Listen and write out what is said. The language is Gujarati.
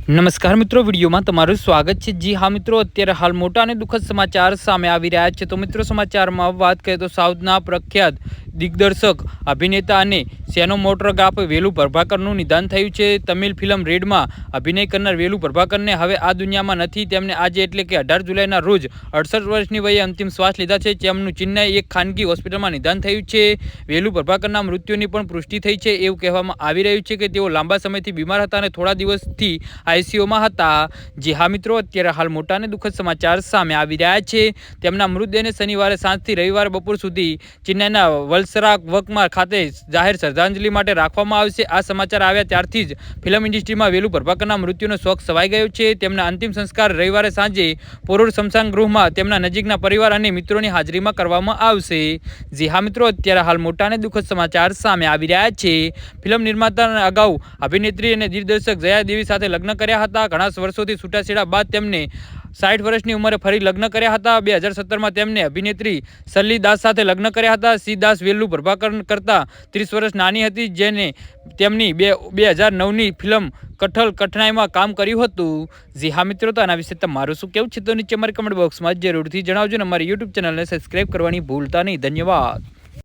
નમસ્કાર મિત્રો, વિડીયોમાં તમારું સ્વાગત છે। જી હા મિત્રો, અત્યારે હાલ મોટા અને દુઃખદ સમાચાર સામે આવી રહ્યા છે। તો મિત્રો, સમાચારમાં વાત કરીએ તો સાઉથના પ્રખ્યાત દિગ્દર્શક, અભિનેતા અને સિનેમેટોગ્રાફ વેલુ પ્રભાકરનું નિધન થયું છે। તમિલ ફિલ્મ રેડમાં અભિનય કરનાર વેલુ પ્રભાકરને હવે આ દુનિયામાં નથી। તેમને આજે એટલે કે 18 જુલાઈના રોજ 68 વર્ષની વયે અંતિમ શ્વાસ લીધા છે। તેમનું ચેન્નઈ એક ખાનગી હોસ્પિટલમાં નિધન થયું છે। વેલુ પ્રભાકરના મૃત્યુની પણ પુષ્ટિ થઈ છે। એવું કહેવામાં આવી રહ્યું છે કે તેઓ લાંબા સમયથી બીમાર હતા અને થોડા દિવસથી આઈસીયુમાં હતા। જી હા મિત્રો, અત્યારે હાલ મોટા અને દુઃખદ સમાચાર સામે આવી રહ્યા છે। તેમના મૃતદેહને શનિવારે સાંજથી રવિવારે બપોર સુધી ચેન્નઈના વલસરાવકમાં ખાતે જાહેર શ્રદ્ધાંજલિ માટે રાખવામાં આવશે। આ સમાચાર આવ્યા ત્યારથી જ ફિલ્મ ઇન્ડસ્ટ્રીમાં વેલુ પ્રભાકરના મૃત્યુનો શોક છવાઈ ગયો છે। તેમના અંતિમ સંસ્કાર રવિવારે સાંજે પોરૂર સ્મશાન ગૃહમાં તેમના નજીકના પરિવાર અને મિત્રોની હાજરીમાં કરવામાં આવશે। જી હા મિત્રો, અત્યારે હાલ મોટા અને દુઃખદ સમાચાર સામે આવી રહ્યા છે। ફિલ્મ નિર્માતા અગાઉ અભિનેત્રી અને દિગ્દર્શક જયા દેવી સાથે લગ્ન કર્યા હતા। ઘણા વર્ષોથી છૂટાછેડા બાદ તેમને 60 વર્ષની ઉંમરે ફરી લગ્ન કર્યા હતા। 2017માં તેમને અભિનેત્રી શર્લી દાસ સાથે લગ્ન કર્યા હતા। શ્રી દાસ વેલુ પ્રભાકર કરતાં 30 વર્ષ નાની હતી, જેને તેમની 2009ની ફિલ્મ કઠલ કઠનાઈમાં કામ કર્યું હતું। જી હા મિત્રો, તો આના વિશે તમારું શું કહેવું છે તો નીચે અમારી કમેન્ટ બોક્સમાં જરૂરથી જણાવજો અને અમારી યુટ્યુબ ચેનલને સબસ્ક્રાઈબ કરવાની ભૂલતા નહીં। ધન્યવાદ।